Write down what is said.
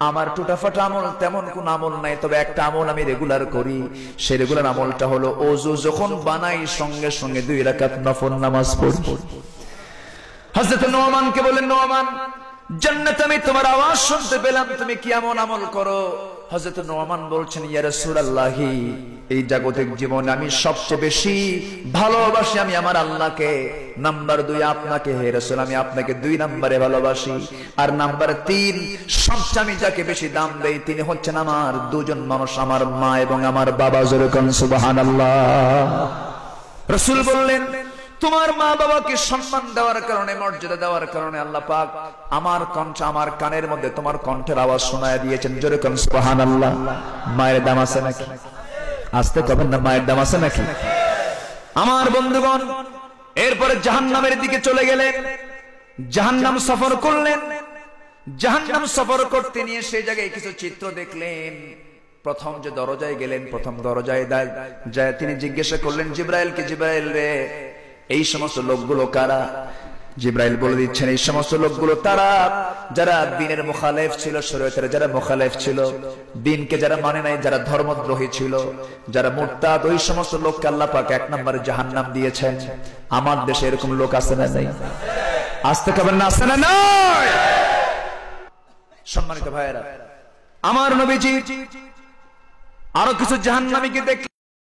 আমার টুটাফাটা আমল তেমন কোন আমল নাই, তবে একটা আমল আমি রেগুলার করি। সেই রেগুলার আমলটা হলো ওযু যখন বানাই সঙ্গে সঙ্গে 2 রাকাত নফল নামাজ পড়ি। হযরত নোমানকে বলেন, নোমান জান্নাতে আমি তোমার আওয়াজ শুনতে পেলাম, তুমি কি এমন আমল করো? হযরত নোমান বলছেন, ইয়া রাসূলুল্লাহ, এই জাগতিক জীবনে আমি সবচেয়ে বেশি ভালোবাসি আমি আমার আল্লাহকে, নাম্বার 2 আপনাকে হে রাসূল, আমি আপনাকে 2 নম্বরে ভালোবাসি, আর নাম্বার 3 সবচেয়ে আমি যাকে বেশি দাম দেই তিনি হচ্ছেন আমার দুজন মানুষ, আমার মা এবং আমার বাবা। জোরে কোন সুবহানাল্লাহ। রাসূল বললেন, তোমার মা বাবাকে সম্মান দেওয়ার কারণে, মর্যাদা দেওয়ার কারণে আল্লাহ পাক আমার কণ্ঠ, আমার কানের মধ্যে তোমার কণ্ঠের আওয়াজ শোনায় দিয়েছেন। জোরে কোন সুবহানাল্লাহ। মায়ের দাম আছে নাকি? আস্তে কবেন না, মায়ের দাম আছে নাকি? আমার বন্ধুগণ, এরপরে জাহান্নামের দিকে চলে গেলেন, জাহান্নাম সফর করলেন। জাহান্নাম সফর করতে নিয়ে সেই জায়গায় কিছু চিত্র দেখলেন। প্রথম যে দরজায় গেলেন, প্রথম দরজায় যায় তিনি জিজ্ঞাসা করলেন জিবরাইলকে, জিবরাইল রে, এই সমস্ত লোকগুলো কারা? জিবরাইল বলে দিচ্ছেন, এই সমস্ত লোকগুলো তারা যারা দ্বীনের মুখালেফ ছিল, শরীয়তের যারা মুখালেফ ছিল, দ্বীনকে যারা মানে নাই, যারা ধর্মদ্রোহী ছিল, যারা মুরতাদ, ওই সমস্ত লোককে আল্লাহ পাক 1 নম্বরে জাহান্নাম দিয়েছেন। আমার দেশে এরকম লোক আছে না নাই? আসতে কবেন না, আছে না নাই? সম্মানিত ভাইয়েরা, আমার নবীজি আরো কিছু জাহান্নামীকে দেখে